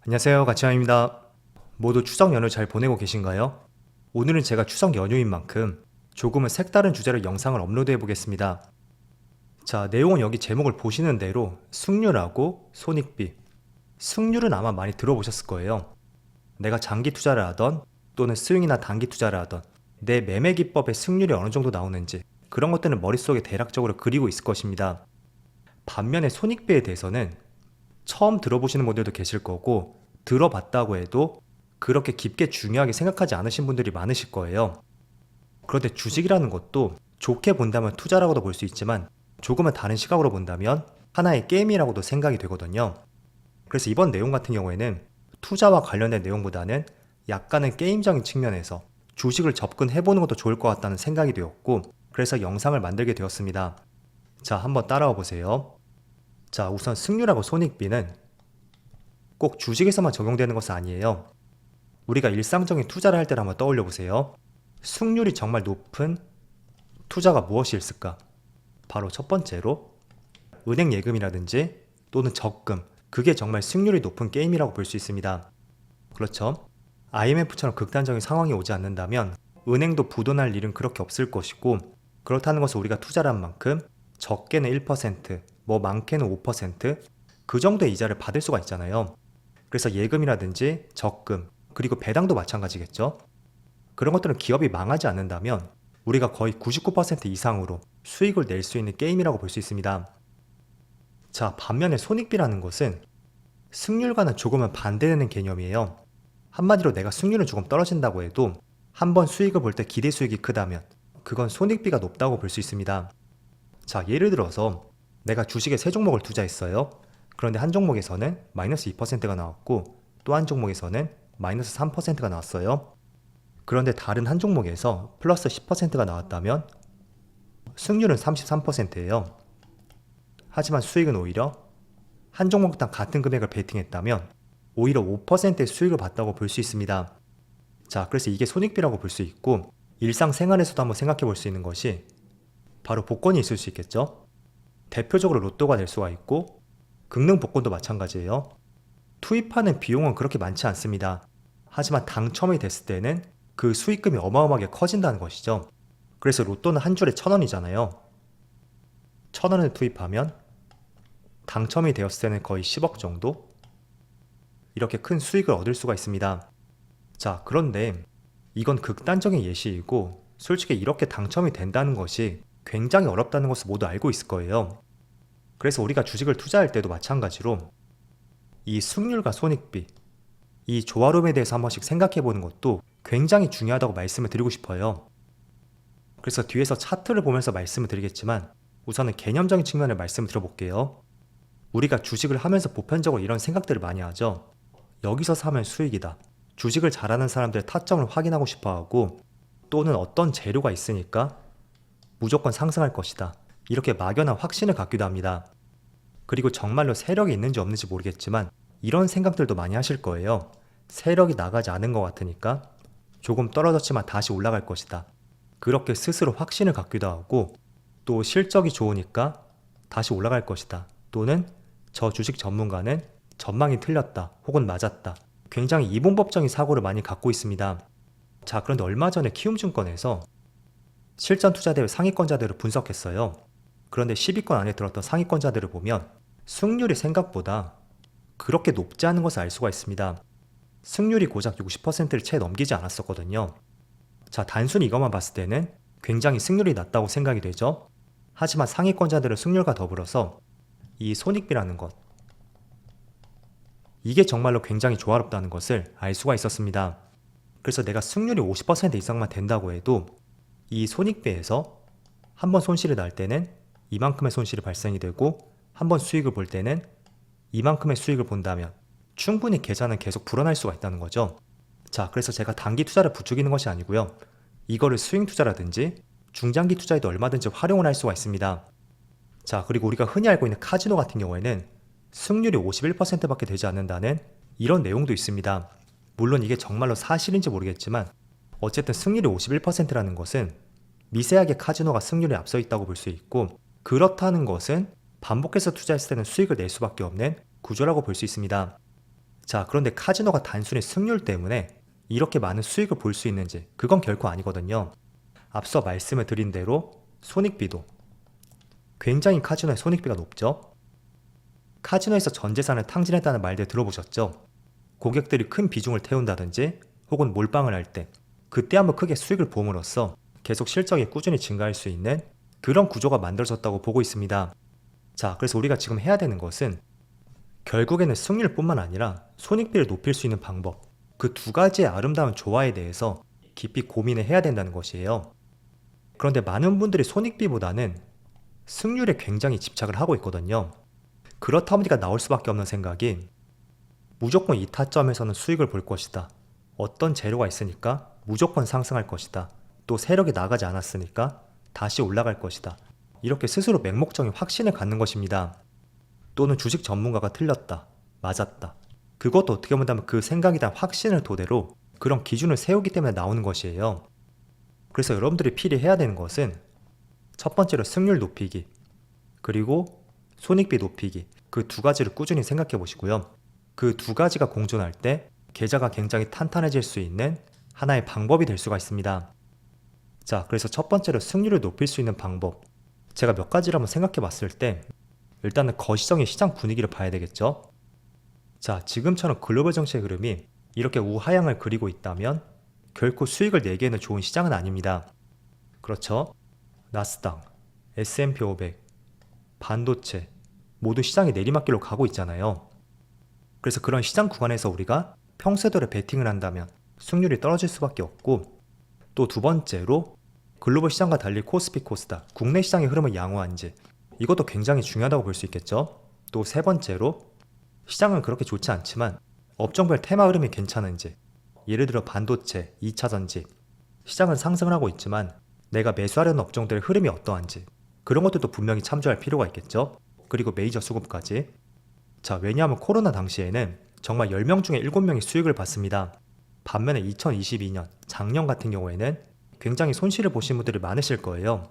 안녕하세요, 가치왕입니다. 모두 추석 연휴 잘 보내고 계신가요? 오늘은 제가 추석 연휴인 만큼 조금은 색다른 주제로 영상을 업로드해 보겠습니다. 자, 내용은 여기 제목을 보시는 대로 승률하고 손익비. 승률은 아마 많이 들어보셨을 거예요. 내가 장기 투자를 하던 또는 스윙이나 단기 투자를 하던 내 매매 기법의 승률이 어느 정도 나오는지 그런 것들은 머릿속에 대략적으로 그리고 있을 것입니다. 반면에 손익비에 대해서는 처음 들어보시는 분들도 계실 거고 들어봤다고 해도 그렇게 깊게 중요하게 생각하지 않으신 분들이 많으실 거예요. 그런데 주식이라는 것도 좋게 본다면 투자라고도 볼 수 있지만 조금은 다른 시각으로 본다면 하나의 게임이라고도 생각이 되거든요. 그래서 이번 내용 같은 경우에는 투자와 관련된 내용보다는 약간은 게임적인 측면에서 주식을 접근해보는 것도 좋을 것 같다는 생각이 되었고 그래서 영상을 만들게 되었습니다. 자, 한번 따라와 보세요. 자, 우선 승률하고 손익비는 꼭 주식에서만 적용되는 것은 아니에요. 우리가 일상적인 투자를 할 때를 한번 떠올려 보세요. 승률이 정말 높은 투자가 무엇이 있을까? 바로 첫 번째로 은행 예금이라든지 또는 적금, 그게 정말 승률이 높은 게임이라고 볼 수 있습니다. 그렇죠? IMF처럼 극단적인 상황이 오지 않는다면 은행도 부도날 일은 그렇게 없을 것이고 그렇다는 것은 우리가 투자를 한 만큼 적게는 1%, 많게는 5%, 그 정도의 이자를 받을 수가 있잖아요. 그래서 예금이라든지 적금, 그리고 배당도 마찬가지겠죠. 그런 것들은 기업이 망하지 않는다면 우리가 거의 99% 이상으로 수익을 낼 수 있는 게임이라고 볼 수 있습니다. 자, 반면에 손익비라는 것은 승률과는 조금은 반대되는 개념이에요. 한마디로 내가 승률은 조금 떨어진다고 해도 한번 수익을 볼 때 기대 수익이 크다면 그건 손익비가 높다고 볼 수 있습니다. 자, 예를 들어서 내가 주식에 세 종목을 투자했어요. 그런데 한 종목에서는 마이너스 2%가 나왔고 또 한 종목에서는 마이너스 3%가 나왔어요. 그런데 다른 한 종목에서 플러스 10%가 나왔다면 승률은 33%예요. 하지만 수익은 오히려 한 종목당 같은 금액을 베팅했다면 오히려 5%의 수익을 봤다고 볼 수 있습니다. 자, 그래서 이게 손익비라고 볼 수 있고 일상생활에서도 한번 생각해 볼 수 있는 것이 바로 복권이 있을 수 있겠죠. 대표적으로 로또가 될 수가 있고 금능 복권도 마찬가지예요. 투입하는 비용은 그렇게 많지 않습니다. 하지만 당첨이 됐을 때는 그 수익금이 어마어마하게 커진다는 것이죠. 그래서 로또는 한 줄에 1,000원이잖아요. 1,000원을 투입하면 당첨이 되었을 때는 거의 10억 정도? 이렇게 큰 수익을 얻을 수가 있습니다. 자, 그런데 이건 극단적인 예시이고 솔직히 이렇게 당첨이 된다는 것이 굉장히 어렵다는 것을 모두 알고 있을 거예요. 그래서 우리가 주식을 투자할 때도 마찬가지로 이 승률과 손익비, 이 조화로움에 대해서 한 번씩 생각해 보는 것도 굉장히 중요하다고 말씀을 드리고 싶어요. 그래서 뒤에서 차트를 보면서 말씀을 드리겠지만 우선은 개념적인 측면을 말씀을 드려볼게요. 우리가 주식을 하면서 보편적으로 이런 생각들을 많이 하죠. 여기서 사면 수익이다. 주식을 잘하는 사람들의 타점을 확인하고 싶어하고 또는 어떤 재료가 있으니까 무조건 상승할 것이다. 이렇게 막연한 확신을 갖기도 합니다. 그리고 정말로 세력이 있는지 없는지 모르겠지만 이런 생각들도 많이 하실 거예요. 세력이 나가지 않은 것 같으니까 조금 떨어졌지만 다시 올라갈 것이다. 그렇게 스스로 확신을 갖기도 하고 또 실적이 좋으니까 다시 올라갈 것이다. 또는 저 주식 전문가는 전망이 틀렸다 혹은 맞았다. 굉장히 이분법적인 사고를 많이 갖고 있습니다. 자, 그런데 얼마 전에 키움증권에서 실전 투자대회 상위권자들을 분석했어요. 그런데 10위권 안에 들었던 상위권자들을 보면 승률이 생각보다 그렇게 높지 않은 것을 알 수가 있습니다. 승률이 고작 60%를 채 넘기지 않았었거든요. 자, 단순히 이것만 봤을 때는 굉장히 승률이 낮다고 생각이 되죠. 하지만 상위권자들은 승률과 더불어서 이 손익비라는 것, 이게 정말로 굉장히 조화롭다는 것을 알 수가 있었습니다. 그래서 내가 승률이 50% 이상만 된다고 해도 이 손익비에서 한번 손실이 날 때는 이만큼의 손실이 발생이 되고 한번 수익을 볼 때는 이만큼의 수익을 본다면 충분히 계산은 계속 불어날 수가 있다는 거죠. 자, 그래서 제가 단기 투자를 부추기는 것이 아니고요. 이거를 스윙 투자라든지 중장기 투자에도 얼마든지 활용을 할 수가 있습니다. 자, 그리고 우리가 흔히 알고 있는 카지노 같은 경우에는 승률이 51%밖에 되지 않는다는 이런 내용도 있습니다. 물론 이게 정말로 사실인지 모르겠지만 어쨌든 승률이 51%라는 것은 미세하게 카지노가 승률에 앞서 있다고 볼 수 있고 그렇다는 것은 반복해서 투자했을 때는 수익을 낼 수밖에 없는 구조라고 볼 수 있습니다. 자, 그런데 카지노가 단순히 승률 때문에 이렇게 많은 수익을 볼 수 있는지 그건 결코 아니거든요. 앞서 말씀을 드린 대로 손익비도 굉장히 카지노의 손익비가 높죠. 카지노에서 전 재산을 탕진했다는 말들 들어보셨죠? 고객들이 큰 비중을 태운다든지 혹은 몰빵을 할 때 그때 한번 크게 수익을 보므로써 계속 실적이 꾸준히 증가할 수 있는 그런 구조가 만들어졌다고 보고 있습니다. 자, 그래서 우리가 지금 해야 되는 것은 결국에는 승률뿐만 아니라 손익비를 높일 수 있는 방법, 그 두 가지의 아름다운 조화에 대해서 깊이 고민을 해야 된다는 것이에요. 그런데 많은 분들이 손익비보다는 승률에 굉장히 집착을 하고 있거든요. 그렇다 보니까 나올 수밖에 없는 생각이 무조건 이 타점에서는 수익을 볼 것이다. 어떤 재료가 있으니까 무조건 상승할 것이다. 또 세력이 나가지 않았으니까 다시 올라갈 것이다. 이렇게 스스로 맹목적인 확신을 갖는 것입니다. 또는 주식 전문가가 틀렸다. 맞았다. 그것도 어떻게 본다면 그 생각에 대한 확신을 토대로 그런 기준을 세우기 때문에 나오는 것이에요. 그래서 여러분들이 필히 해야 되는 것은 첫 번째로 승률 높이기, 그리고 손익비 높이기, 그 두 가지를 꾸준히 생각해 보시고요. 그 두 가지가 공존할 때 계좌가 굉장히 탄탄해질 수 있는 하나의 방법이 될 수가 있습니다. 자, 그래서 첫 번째로 승률을 높일 수 있는 방법, 제가 몇 가지를 한번 생각해 봤을 때 일단은 거시적인 시장 분위기를 봐야 되겠죠. 자, 지금처럼 글로벌 정치의 흐름이 이렇게 우하향을 그리고 있다면 결코 수익을 내기에는 좋은 시장은 아닙니다. 그렇죠? 나스닥, S&P 500, 반도체 모두 시장이 내리막길로 가고 있잖아요. 그래서 그런 시장 구간에서 우리가 평소대로 베팅을 한다면 승률이 떨어질 수밖에 없고, 또 두 번째로 글로벌 시장과 달리 코스피 코스닥, 국내 시장의 흐름을 양호한지 이것도 굉장히 중요하다고 볼 수 있겠죠. 또 세 번째로 시장은 그렇게 좋지 않지만 업종별 테마 흐름이 괜찮은지, 예를 들어 반도체, 2차전지 시장은 상승을 하고 있지만 내가 매수하려는 업종들의 흐름이 어떠한지 그런 것들도 분명히 참조할 필요가 있겠죠. 그리고 메이저 수급까지. 자, 왜냐하면 코로나 당시에는 정말 10명 중에 7명이 수익을 봤습니다. 반면에 2022년, 작년 같은 경우에는 굉장히 손실을 보신 분들이 많으실 거예요.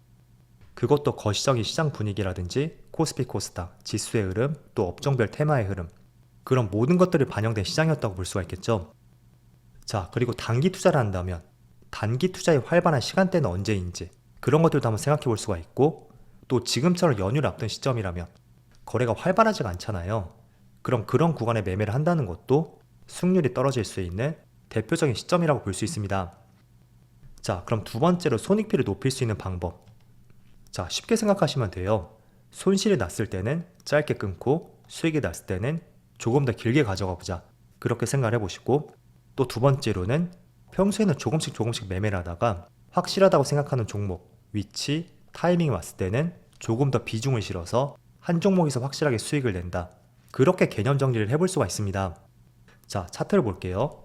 그것도 거시적인 시장 분위기라든지 코스피 코스닥, 지수의 흐름, 또 업종별 테마의 흐름, 그런 모든 것들이 반영된 시장이었다고 볼 수가 있겠죠. 자, 그리고 단기 투자를 한다면 단기 투자의 활발한 시간대는 언제인지 그런 것들도 한번 생각해 볼 수가 있고, 또 지금처럼 연휴를 앞둔 시점이라면 거래가 활발하지가 않잖아요. 그럼 그런 구간에 매매를 한다는 것도 승률이 떨어질 수 있는 대표적인 시점이라고 볼 수 있습니다. 자, 그럼 두 번째로 손익비를 높일 수 있는 방법. 자, 쉽게 생각하시면 돼요. 손실이 났을 때는 짧게 끊고 수익이 났을 때는 조금 더 길게 가져가 보자. 그렇게 생각을 해보시고, 또 두 번째로는 평소에는 조금씩 매매를 하다가 확실하다고 생각하는 종목, 위치, 타이밍이 왔을 때는 조금 더 비중을 실어서 한 종목에서 확실하게 수익을 낸다. 그렇게 개념 정리를 해볼 수가 있습니다. 자, 차트를 볼게요.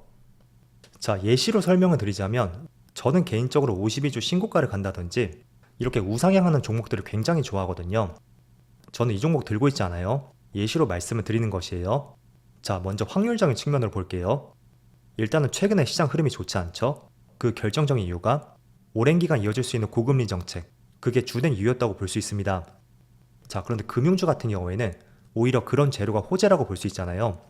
자, 예시로 설명을 드리자면 저는 개인적으로 52주 신고가를 간다든지 이렇게 우상향하는 종목들을 굉장히 좋아하거든요. 저는 이 종목 들고 있지 않아요. 예시로 말씀을 드리는 것이에요. 자, 먼저 확률적인 측면으로 볼게요. 일단은 최근에 시장 흐름이 좋지 않죠? 그 결정적인 이유가 오랜 기간 이어질 수 있는 고금리 정책, 그게 주된 이유였다고 볼 수 있습니다. 자, 그런데 금융주 같은 경우에는 오히려 그런 재료가 호재라고 볼 수 있잖아요.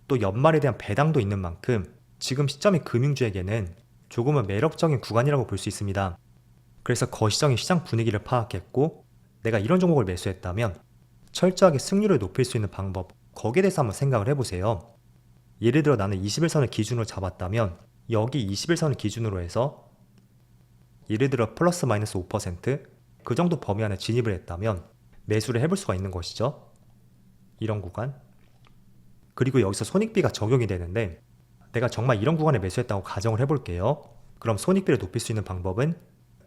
또 연말에 대한 배당도 있는 만큼 지금 시점이 금융주에게는 조금은 매력적인 구간이라고 볼 수 있습니다. 그래서 거시적인 시장 분위기를 파악했고, 내가 이런 종목을 매수했다면 철저하게 승률을 높일 수 있는 방법, 거기에 대해서 한번 생각을 해보세요. 예를 들어 나는 21선을 기준으로 잡았다면 여기 21선을 기준으로 해서 예를 들어 플러스 마이너스 5% 그 정도 범위 안에 진입을 했다면 매수를 해볼 수가 있는 것이죠. 이런 구간. 그리고 여기서 손익비가 적용이 되는데 내가 정말 이런 구간에 매수했다고 가정을 해볼게요. 그럼 손익비를 높일 수 있는 방법은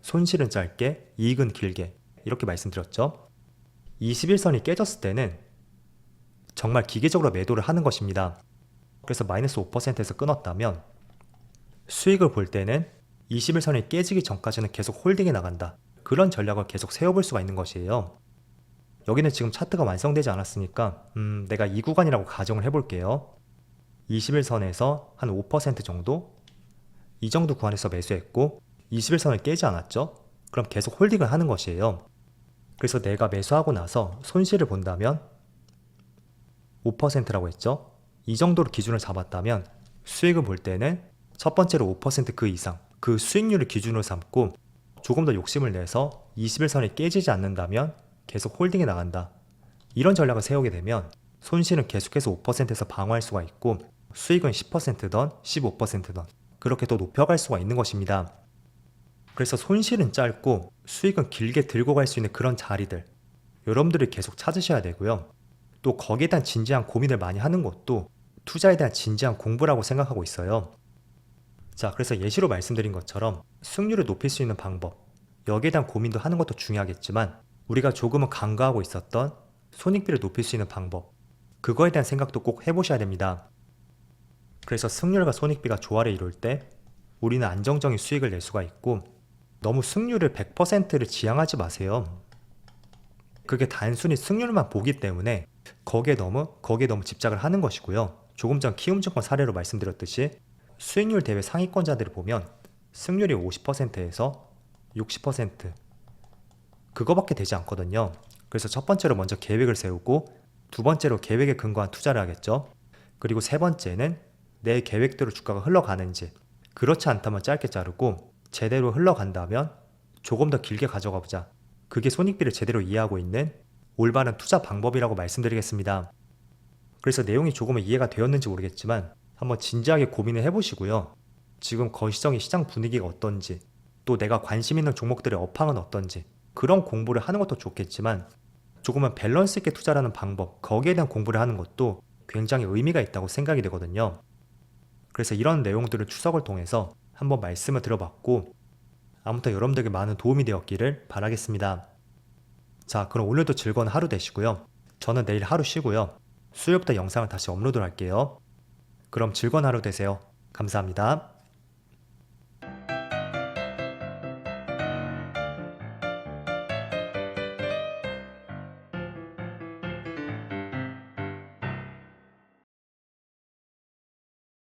손실은 짧게, 이익은 길게, 이렇게 말씀드렸죠. 21선이 깨졌을 때는 정말 기계적으로 매도를 하는 것입니다. 그래서 마이너스 5%에서 끊었다면 수익을 볼 때는 21선이 깨지기 전까지는 계속 홀딩해 나간다. 그런 전략을 계속 세워볼 수가 있는 것이에요. 여기는 지금 차트가 완성되지 않았으니까 내가 이 구간이라고 가정을 해볼게요. 21선에서 한 5% 정도? 이 정도 구간에서 매수했고 21선을 깨지 않았죠? 그럼 계속 홀딩을 하는 것이에요. 그래서 내가 매수하고 나서 손실을 본다면 5%라고 했죠? 이 정도로 기준을 잡았다면 수익을 볼 때는 첫 번째로 5%그 이상 그 수익률을 기준으로 삼고 조금 더 욕심을 내서 21선이 깨지지 않는다면 계속 홀딩해 나간다. 이런 전략을 세우게 되면 손실은 계속해서 5%에서 방어할 수가 있고 수익은 10%든 15%든 그렇게 더 높여갈 수가 있는 것입니다. 그래서 손실은 짧고 수익은 길게 들고 갈 수 있는 그런 자리들 여러분들이 계속 찾으셔야 되고요. 또 거기에 대한 진지한 고민을 많이 하는 것도 투자에 대한 진지한 공부라고 생각하고 있어요. 자, 그래서 예시로 말씀드린 것처럼 승률을 높일 수 있는 방법 여기에 대한 고민도 하는 것도 중요하겠지만 우리가 조금은 간과하고 있었던 손익비를 높일 수 있는 방법 그거에 대한 생각도 꼭 해보셔야 됩니다. 그래서 승률과 손익비가 조화를 이룰 때 우리는 안정적인 수익을 낼 수가 있고 너무 승률을 100%를 지향하지 마세요. 그게 단순히 승률만 보기 때문에 거기에 너무 집착을 하는 것이고요. 조금 전 키움증권 사례로 말씀드렸듯이 수익률 대회 상위권자들을 보면 승률이 50%에서 60% 그거밖에 되지 않거든요. 그래서 첫 번째로 먼저 계획을 세우고 두 번째로 계획에 근거한 투자를 하겠죠. 그리고 세 번째는 내 계획대로 주가가 흘러가는지 그렇지 않다면 짧게 자르고 제대로 흘러간다면 조금 더 길게 가져가 보자. 그게 손익비를 제대로 이해하고 있는 올바른 투자 방법이라고 말씀드리겠습니다. 그래서 내용이 조금은 이해가 되었는지 모르겠지만 한번 진지하게 고민을 해보시고요. 지금 거시적인 시장 분위기가 어떤지 또 내가 관심 있는 종목들의 업황은 어떤지 그런 공부를 하는 것도 좋겠지만 조금은 밸런스 있게 투자라는 방법 거기에 대한 공부를 하는 것도 굉장히 의미가 있다고 생각이 되거든요. 그래서 이런 내용들을 추석을 통해서 한번 말씀을 드려봤고 아무튼 여러분들에게 많은 도움이 되었기를 바라겠습니다. 자, 그럼 오늘도 즐거운 하루 되시고요. 저는 내일 하루 쉬고요. 수요일부터 영상을 다시 업로드 할게요. 그럼 즐거운 하루 되세요. 감사합니다.